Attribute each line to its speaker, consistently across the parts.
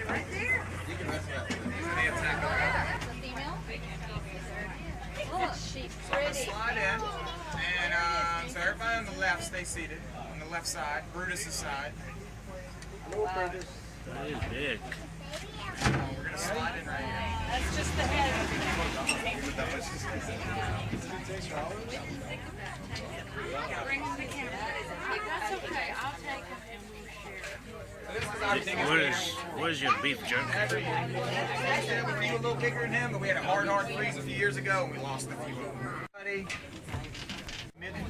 Speaker 1: Right there.
Speaker 2: You can rest that.
Speaker 1: They attack her. That's a female? Look, she's pretty.
Speaker 3: Slide in, and so everybody on the left stay seated on the left side, Brutus's side.
Speaker 2: Hello, Brutus.
Speaker 4: That is big.
Speaker 3: We're gonna slide in right here.
Speaker 1: That's just the head. Bring him the camera. That's okay. I'll take him and we'll share.
Speaker 4: What is your beef jerky?
Speaker 3: Actually, we were a little bigger than him, but we had a hard freeze a few years ago, and we lost a few of them.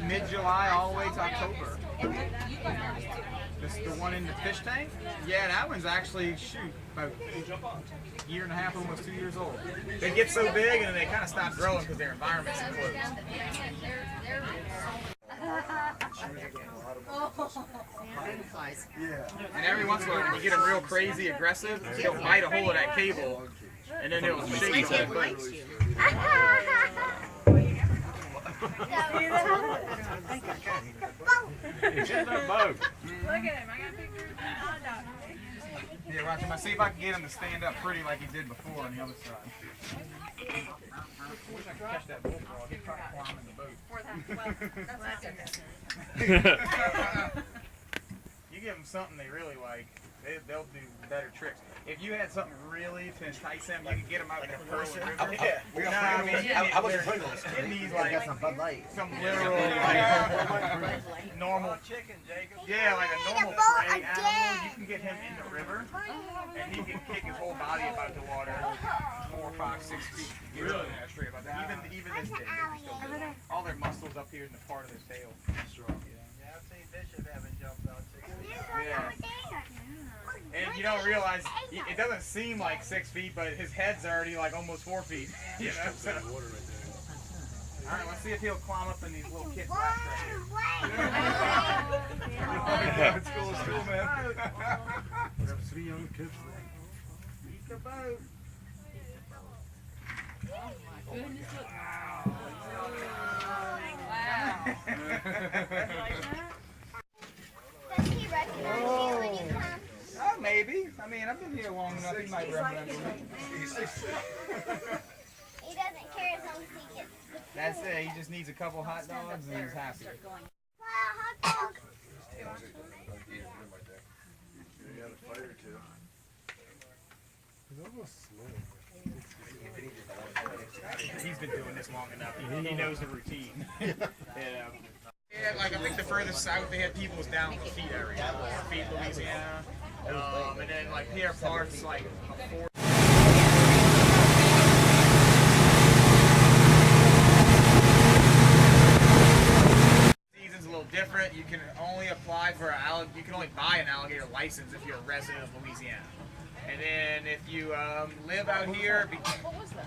Speaker 3: Mid-July all the way to October. This the one in the fish tank? Yeah, that one's actually, about a year and a half, almost 2 years old. They get so big and they kind of stop growing because their environment's enclosed.
Speaker 2: Yeah.
Speaker 3: And every once in a while, when you get them real crazy aggressive, he'll bite a hole of that cable, and then he'll shake the whole boat.
Speaker 4: It's in the boat.
Speaker 1: Look at him. I got a picture.
Speaker 3: Yeah, watch him. I see if I can get him to stand up pretty like he did before on the other side. Catch that bullfrog. He's trying to climb in the boat. You give them something they really like, they'll do better tricks. If you had something really to entice them, you could get them out in the Frozen River.
Speaker 2: Yeah. How about your Pringles?
Speaker 3: It needs like
Speaker 2: some Bud Light.
Speaker 3: some literal like normal chicken, Jacob. Yeah, like a normal prey animal. You can get him in the river, and he can kick his whole body about the water 4, 5, 6 feet. Really? Straight about that. Even this big, they can still do it. All their muscles up here in the part of their tail. Strong.
Speaker 5: Yeah, I've seen Bishop having jumped out 6 feet.
Speaker 3: Yeah. And you don't realize, it doesn't seem like 6 feet, but his head's already like almost 4 feet. You know? So. Alright, let's see if he'll climb up in these little kid flaps right here. It's cool, man.
Speaker 2: We have 3 young kids there.
Speaker 3: Eat the boat.
Speaker 1: Goodness, look.
Speaker 6: Does he recognize you when you come?
Speaker 3: Maybe. I mean, I've been here long enough. He might remember me.
Speaker 6: He doesn't care as long as he gets the food.
Speaker 3: That's it. He just needs a couple hot dogs and he's happy.
Speaker 6: Wow, hot dog.
Speaker 2: You got a fight or two. He's almost slow.
Speaker 3: He's been doing this long enough. He knows the routine. Yeah, like I think the furthest south they had people was down in the Lafitte area. Lafitte, Louisiana. And then like Pierre Park's like a 4. Season's a little different. You can only apply for you can only buy an alligator license if you're a resident of Louisiana. And then if you live out here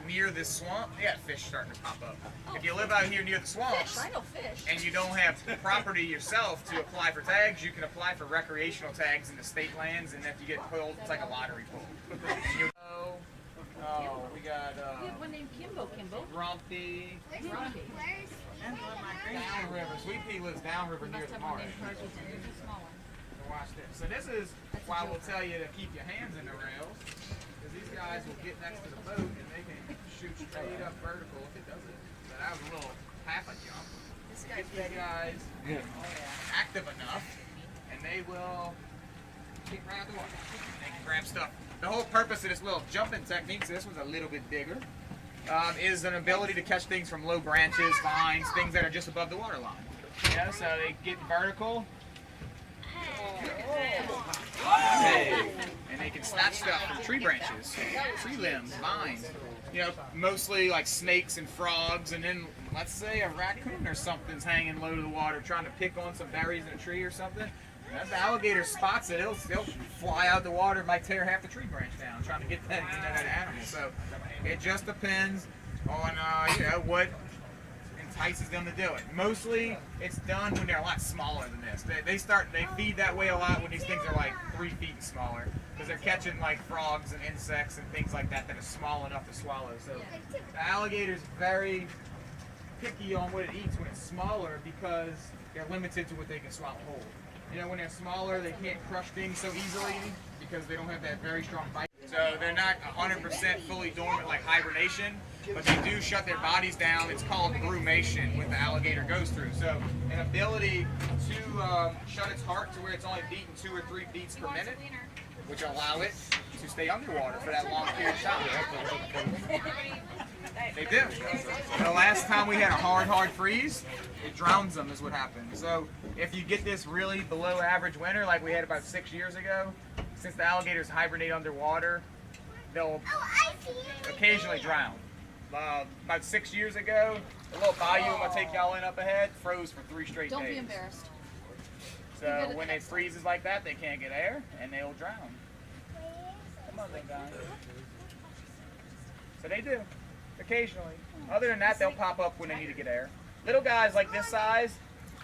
Speaker 3: near this swamp, yeah, fish starting to pop up. If you live out here near the swamps
Speaker 1: I know fish.
Speaker 3: and you don't have property yourself to apply for tags, you can apply for recreational tags in the state lands, and if you get pulled, it's like a lottery pull. We got
Speaker 1: We have one named Kimbo.
Speaker 3: Grumpy,
Speaker 1: Rocky.
Speaker 3: Downriver. Sweet Pea lives downriver near the marsh. Watch this. So this is why we'll tell you to keep your hands in the rails, because these guys will get next to the boat and they can shoot straight up vertical if it doesn't. So that was a little half a jump. Get these guys active enough, and they will kick right out the water. They can grab stuff. The whole purpose of this little jumping technique, so this one's a little bit bigger, is an ability to catch things from low branches, vines, things that are just above the water line. Yeah, so they get vertical. And they can snatch stuff from tree branches, tree limbs, vines. You know, mostly like snakes and frogs, and then let's say a raccoon or something's hanging low to the water trying to pick on some berries in a tree or something. If the alligator spots it, they'll fly out the water, might tear half the tree branch down trying to get that animal. So it just depends on what entices them to do it. Mostly it's done when they're a lot smaller than this. They feed that way a lot when these things are like 3 feet and smaller, because they're catching like frogs and insects and things like that that are small enough to swallow. So the alligator's very picky on what it eats when it's smaller, because they're limited to what they can swallow whole. You know, when they're smaller, they can't crush things so easily because they don't have that very strong bite. So they're not 100% fully dormant like hibernation, but they do shut their bodies down. It's called brumation, what the alligator goes through. So an ability to shut its heart to where it's only beating 2 or 3 beats per minute, which allow it to stay underwater for that long period of time. They do. The last time we had a hard freeze, it drowns them is what happened. So if you get this really below average winter like we had about 6 years ago, since the alligators hibernate underwater, they'll occasionally drown. About 6 years ago, the little bayou I'm going to take y'all in up ahead froze for 3 straight days.
Speaker 1: Don't be embarrassed.
Speaker 3: So when it freezes like that, they can't get air and they'll drown. Come on, big guy. So they do, occasionally. Other than that, they'll pop up when they need to get air. Little guys like this size,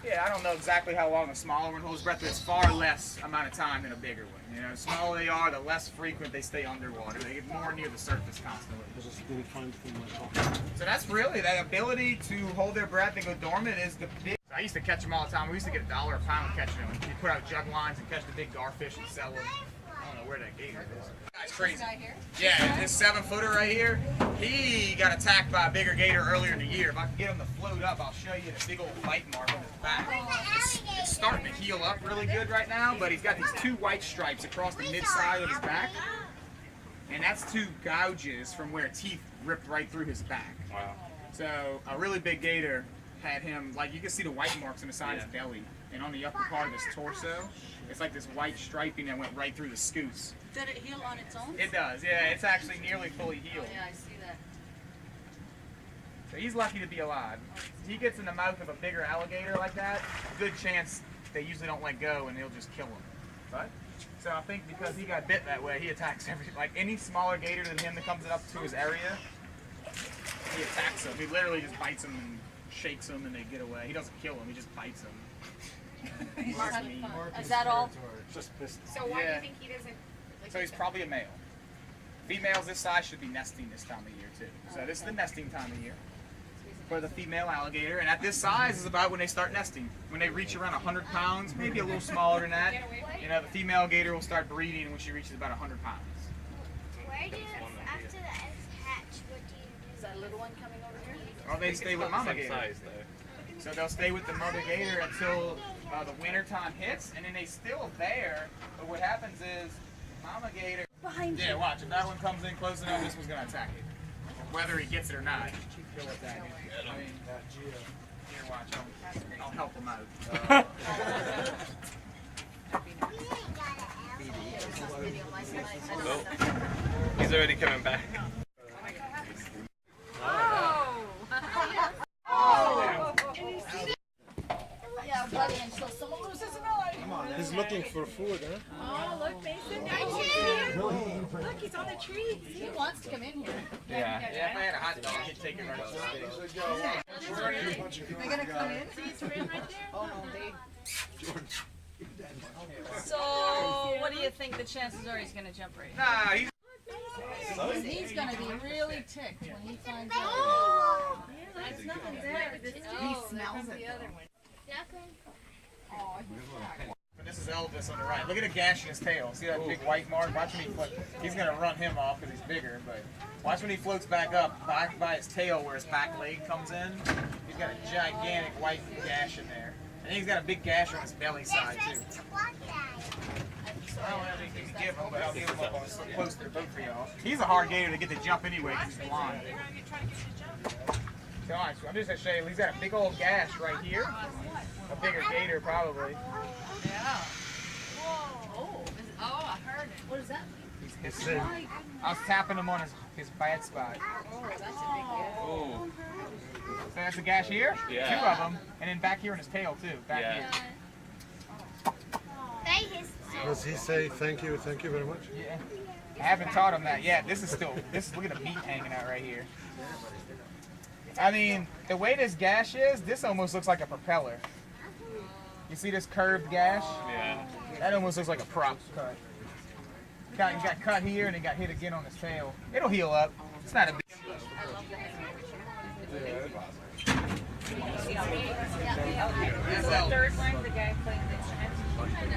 Speaker 3: yeah, I don't know exactly how long a smaller one holds breath, but it's far less amount of time than a bigger one. You know, the smaller they are, the less frequent they stay underwater. They get more near the surface constantly. So that's really, that ability to hold their breath and go dormant is the big. I used to catch them all the time. We used to get $1 a pound catching them. You put out jug lines and catch the big garfish and sell them. I don't know where that gator is. That's crazy. Yeah, this 7-footer right here, he got attacked by a bigger gator earlier in the year. If I can get him to float up, I'll show you the big old bite mark on his back. It's starting to heal up really good right now, but he's got these 2 white stripes across the mid-side of his back. And that's 2 gouges from where teeth ripped right through his back. Wow. So a really big gator had him, like you can see the white marks on the side of his belly. And on the upper part of his torso, it's like this white striping that went right through the scutes.
Speaker 1: Did it heal on its own?
Speaker 3: It does, yeah. It's actually nearly fully healed.
Speaker 1: Yeah, I see that.
Speaker 3: So he's lucky to be alive. If he gets in the mouth of a bigger alligator like that, good chance they usually don't let go and they'll just kill him. But so I think because he got bit that way, he attacks like any smaller gator than him that comes up to his area, he attacks them. He literally just bites them and shakes them and they get away. He doesn't kill them, he just bites them.
Speaker 1: Is that all?
Speaker 2: So
Speaker 3: why do you think he doesn't? So he's probably a male. Females this size should be nesting this time of year too. So this is the nesting time of year for the female alligator. And at this size is about when they start nesting. When they reach around 100 pounds, maybe a little smaller than that, you know, the female gator will start breeding when she reaches about 100 pounds.
Speaker 6: Where do you, after the eggs hatch, what do you do?
Speaker 1: Is that little one coming over here?
Speaker 3: Well, they stay with mama gator. So they'll stay with the mother gator until the winter time hits, and then they still there. But what happens is, mama gator.
Speaker 1: Behind
Speaker 3: Yeah, watch. If that one comes in close enough, this one's gonna attack it, whether he gets it or not. He'll attack it. I mean, here, watch. I'll help him out.
Speaker 7: He's already coming back.
Speaker 1: Yeah, buddy, until someone loses an eye.
Speaker 2: he's looking for food, huh?
Speaker 1: Oh, look, Mason. Look, he's on the tree. He wants to come in here.
Speaker 3: Yeah, if I had a hot dog, he'd take it right up the stage.
Speaker 1: They're gonna come in. See his friend right there? Oh no, they. So, what do you think the chances are he's gonna jump right?
Speaker 3: Nah, he's
Speaker 1: He's gonna be really ticked when he finds out.
Speaker 6: Oh,
Speaker 1: There's nothing there. He smells it.
Speaker 3: And this is Elvis on the right. Look at the gash in his tail. See that big white mark? Watch when he floats. He's going to run him off because he's bigger, but watch when he floats back up, back by his tail where his back leg comes in. He's got a gigantic white gash in there. And he's got a big gash on his belly side, too. I don't have anything to give him, but I'll give him up close to the boat for y'all. He's a hard gator to get to jump anyway because he's blind. Come on, I'm just going to show you. He's got a big old gash right here. A bigger gator, probably.
Speaker 1: Yeah. Whoa. Oh, I heard it. What does that mean?
Speaker 3: I was tapping him on his bad spot.
Speaker 1: Oh, that's a big deal.
Speaker 7: Oh.
Speaker 3: So that's a gash here,
Speaker 7: Yeah.
Speaker 3: 2 of them, and then back here in his tail too, back
Speaker 7: Yeah.
Speaker 3: here.
Speaker 2: Does he say thank you very much?
Speaker 3: Yeah. I haven't taught him that yet. This is look at the meat hanging out right here. I mean, the way this gash is, this almost looks like a propeller. You see this curved gash?
Speaker 7: Yeah.
Speaker 3: That almost looks like a prop cut. He got cut here and it got hit again on his tail. It'll heal up. It's not a big deal.
Speaker 1: Third line, the guy playing the instrument.